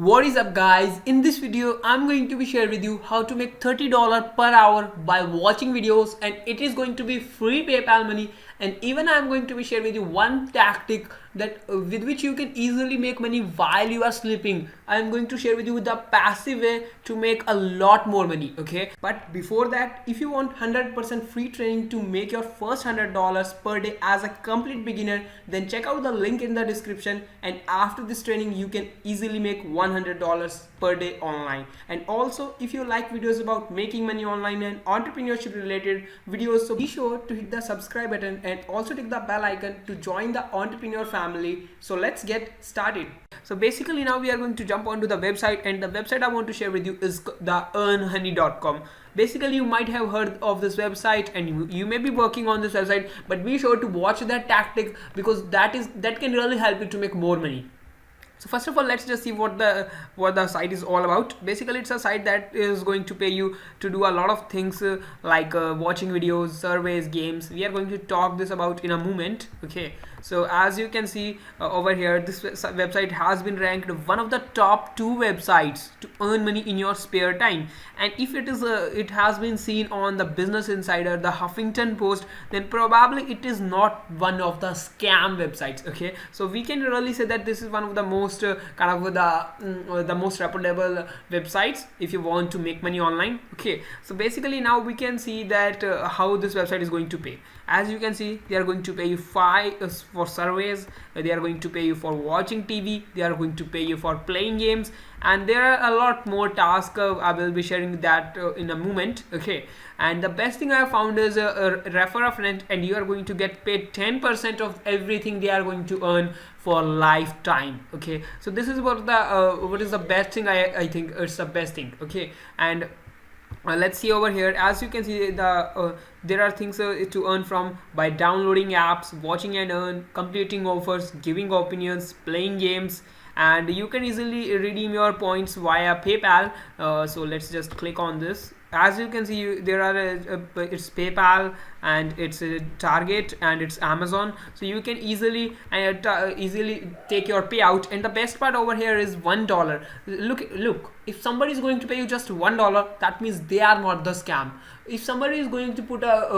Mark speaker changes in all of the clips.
Speaker 1: What is up guys, in this video I'm going to be sharing with you how to make $30 per hour by watching videos, and it is going to be free PayPal money. And even I'm going to be sharing with you one tactic that with which you can easily make money while you are sleeping. I'm going to share with you the passive way to make a lot more money, okay? But before that, if you want 100% free training to make your first $100 per day as a complete beginner, then check out the link in the description, and after this training you can easily make $100 per day online. And also, if you like videos about making money online and entrepreneurship related videos, so be sure to hit the subscribe button and also click the bell icon to join the entrepreneur family. So let's get started. So basically now we are going to jump onto the website, and the website I want to share with you is the earnhoney.com. Basically, you might have heard of this website and you may be working on this website, but be sure to watch that tactic because that can really help you to make more money. So first of all, let's just see what the site is all about. Basically, it's a site that is going to pay you to do a lot of things like watching videos, surveys, games. We are going to talk this about in a moment. Okay, so as you can see over here, this website has been ranked one of the top 2 websites to earn money in your spare time. And if it has been seen on the Business Insider, the Huffington Post, then probably it is not one of the scam websites. Okay, so we can really say that this is one of the most the most reputable websites if you want to make money online. Okay, so basically now we can see that how this website is going to pay. As you can see, they are going to pay you for surveys, they are going to pay you for watching TV, they are going to pay you for playing games, and there are a lot more tasks. I will be sharing that in a moment. Okay, and the best thing I found is refer a friend and you are going to get paid 10% of everything they are going to earn for lifetime. Okay, so this is what is the best thing. I think it's the best thing. Okay, and let's see over here. As you can see, there are things to earn from by downloading apps, watching and earn, completing offers, giving opinions, playing games, and you can easily redeem your points via PayPal. So let's just click on this. As you can see, there are it's PayPal and it's Target and it's Amazon, so you can easily take your payout. And the best part over here is $1. Look, if somebody is going to pay you just $1, that means they are not the scam. If somebody is going to put a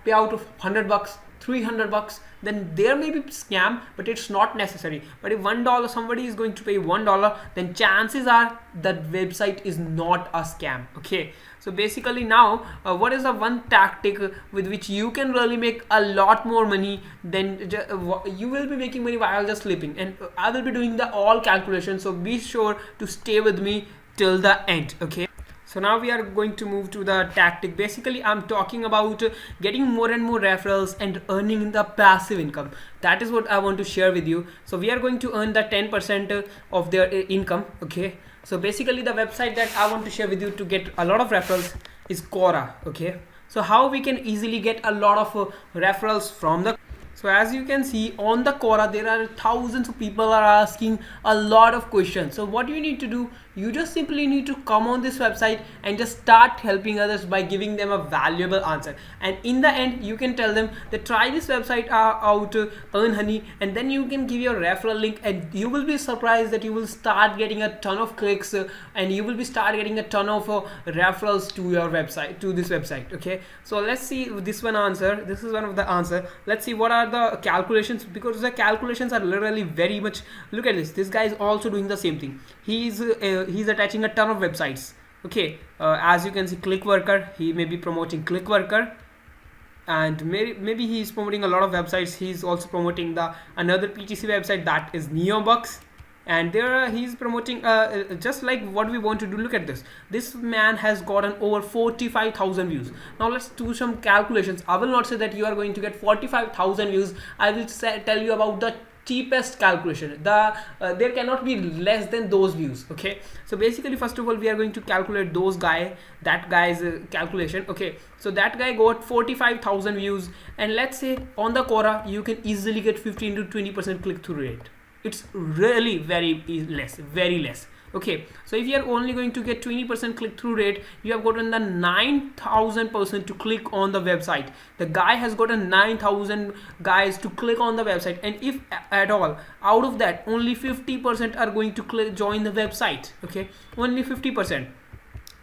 Speaker 1: payout of $100, $300, then there may be scam, but it's not necessary. But if $1 somebody is going to pay $1, then chances are that website is not a scam. Okay, so basically now what is the one tactic with which you can really make a lot more money than you will be making money while just sleeping. And I will be doing the all calculations, so be sure to stay with me till the end. Okay, so now we are going to move to the tactic. Basically, I'm talking about getting more and more referrals and earning the passive income. That is what I want to share with you. So we are going to earn the 10% of their income. Okay, so basically the website that I want to share with you to get a lot of referrals is Quora. Okay, so how we can easily get a lot of referrals from the. So as you can see on the Quora, there are thousands of people are asking a lot of questions. So what you need to do, you just simply need to come on this website and just start helping others by giving them a valuable answer. And in the end, you can tell them that try this website out, earn honey, and then you can give your referral link, and you will be surprised that you will start getting a ton of clicks and you will be start getting a ton of referrals to your website, to this website. Okay, so let's see this one answer. This is one of the answer. Let's see what are the calculations, because the calculations are literally very much. Look at this guy is also doing the same thing. He's attaching a ton of websites. Okay, as you can see, click worker, he may be promoting click worker, and maybe he's promoting a lot of websites. He's also promoting the another PTC website, that is Neobucks, and there he's promoting just like what we want to do. Look at this man has gotten over 45,000 views. Now let's do some calculations. I will not say that you are going to get 45,000 views. I will tell you about the cheapest calculation. There cannot be less than those views. Okay, so basically first of all we are going to calculate that guy's calculation. Okay, so that guy got 45,000 views, and let's say on the Quora you can easily get 15 to 20% click-through rate. It's really very less. Okay, so if you are only going to get 20% click-through rate, you have gotten the 9,000% to click on the website. The guy has gotten 9,000 guys to click on the website, and if at all, out of that, only 50% are going to join the website. Okay, only 50%.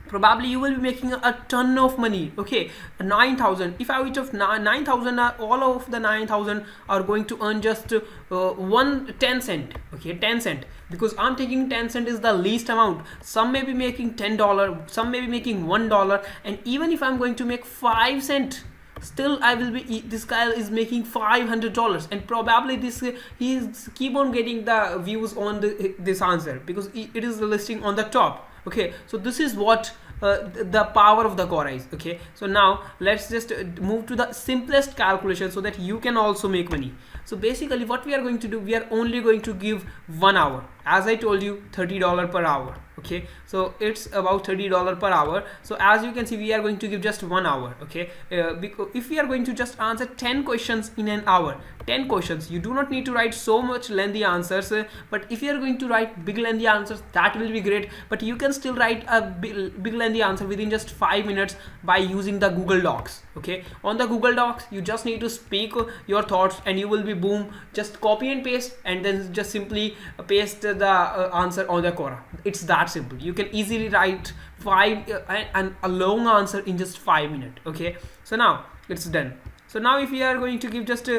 Speaker 1: Probably you will be making a ton of money. Okay, 9,000, if out of 9,000 all of the 9,000 are going to earn just 10 cent. Okay, 10 cent, because I'm taking 10 cent is the least amount. Some may be making $10, some may be making $1, and even if I'm going to make 5 cent, still I will be, this guy is making $500, and probably this he's keep on getting the views on this answer because it is listing on the top. Okay, so this is what the power of the Quora is. Okay, so now let's just move to the simplest calculation so that you can also make money. So basically what we are going to do, we are only going to give 1 hour. As I told you, $30 per hour. Okay, so it's about $30 per hour. So as you can see, we are going to give just 1 hour. Okay, because if we are going to just answer 10 questions in an hour, 10 questions, you do not need to write so much lengthy answers, but if you are going to write big lengthy answers, that will be great. But you can still write a big lengthy answer within just 5 minutes by using the Google Docs. Okay, on the Google Docs, you just need to speak your thoughts, and you will be boom, just copy and paste, and then just simply paste the answer on the Quora. It's that simple. You can easily write a long answer in just 5 minutes. Okay, so now it's done. So now if we are going to give just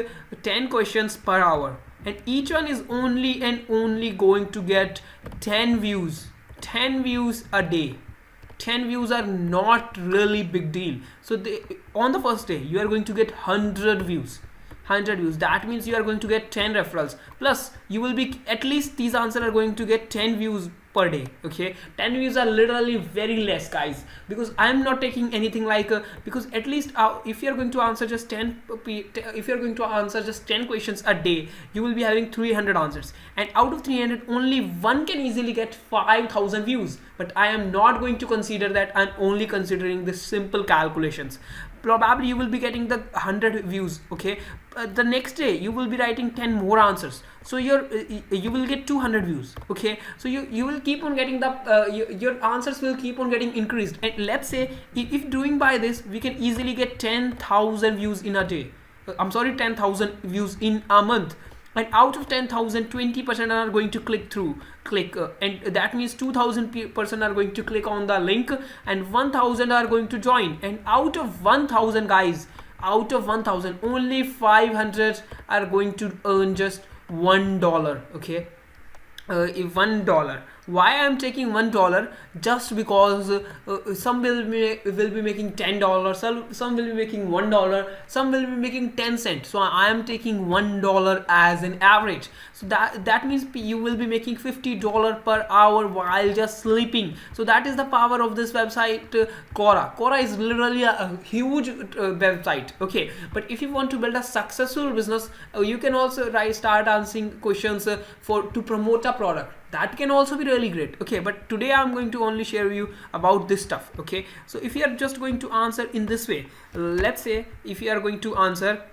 Speaker 1: 10 questions per hour, and each one is only and only going to get 10 views, 10 views a day. 10 views are not really big deal. So on the first day you are going to get 100 views. 100 views, that means you are going to get 10 referrals, plus you will be, at least these answers are going to get 10 views per day. Okay, 10 views are literally very less, guys, because I'm not taking anything like because at least if you're going to answer just 10 if you're going to answer just 10 questions a day, you will be having 300 answers, and out of 300 only one can easily get 5,000 views. But I am not going to consider that. I'm only considering the simple calculations. Probably you will be getting the 100 views. Okay, the next day you will be writing 10 more answers, so you will get 200 views. Okay, so you will keep on getting the your answers will keep on getting increased, and let's say if doing by this, we can easily get 10,000 views in a day. I'm sorry, 10,000 views in a month. And out of 10,000, 20% are going to click, and that means 2,000% are going to click on the link, and 1,000 are going to join. And out of 1,000 guys, out of 1,000, only 500 are going to earn just $1. Okay, $1. Why I'm taking $1? Just because some will be making $10, some will be making $1, some will be making 10 cents. So I am taking $1 as an average. So that means you will be making $50 per hour while just sleeping. So that is the power of this website, Quora. Quora is literally a huge website. Okay, but if you want to build a successful business, you can also start answering questions to promote a product. That can also be really great. Okay, but today I'm going to only share you about this stuff. Okay, so if you are just going to answer in this way, let's say if you are going to answer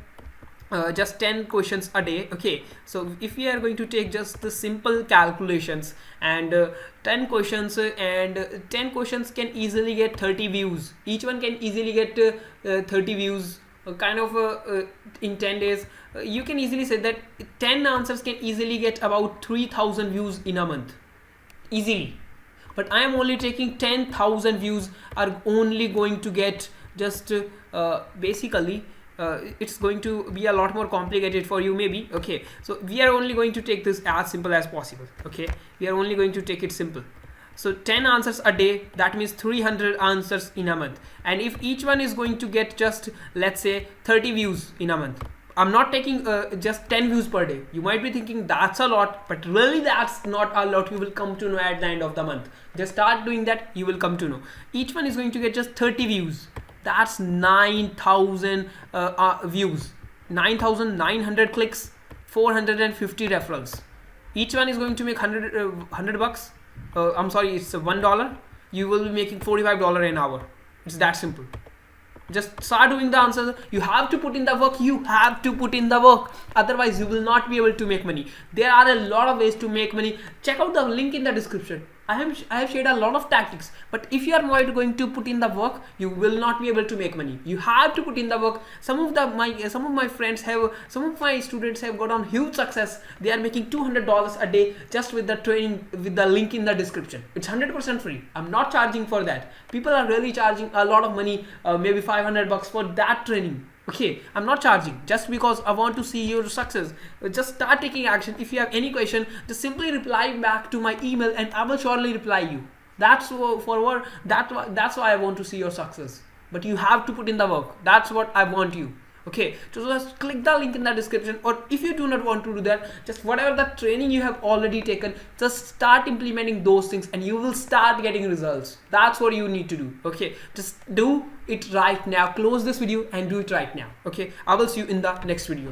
Speaker 1: just 10 questions a day. Okay, so if we are going to take just the simple calculations, and 10 questions and 10 questions can easily get 30 views. Each one can easily get 30 views in 10 days. You can easily say that 10 answers can easily get about 3,000 views in a month easily. But I am only taking 10,000 views are only going to get just basically it's going to be a lot more complicated for you maybe. Okay, so we are only going to take this as simple as possible. Okay, we are only going to take it simple. So 10 answers a day, that means 300 answers in a month. And if each one is going to get just, let's say, 30 views in a month, I'm not taking just 10 views per day. You might be thinking that's a lot, but really that's not a lot. You will come to know at the end of the month. Just start doing that, you will come to know. Each one is going to get just 30 views. That's 9,000 views, 9,900 clicks, 450 referrals. Each one is going to make 100 bucks. I'm sorry, it's $1. You will be making $45 an hour. It's that simple. Just start doing the answers. You have to put in the work. You have to put in the work. Otherwise, you will not be able to make money. There are a lot of ways to make money. Check out the link in the description. I have shared a lot of tactics, but if you are not going to put in the work, you will not be able to make money. You have to put in the work. Some of my friends have, some of my students have got on huge success. They are making $200 a day just with the training, with the link in the description. It's 100% free. I'm not charging for that. People are really charging a lot of money, maybe $500 for that training. Okay, I'm not charging just because I want to see your success. Just start taking action. If you have any question, just simply reply back to my email and I will surely reply you. That's for that's why I want to see your success. But you have to put in the work. That's what I want you. Okay, so just click the link in the description, or if you do not want to do that, just whatever the training you have already taken, just start implementing those things and you will start getting results. That's what you need to do. Okay, just do it right now. Close this video and do it right now. Okay, I will see you in the next video.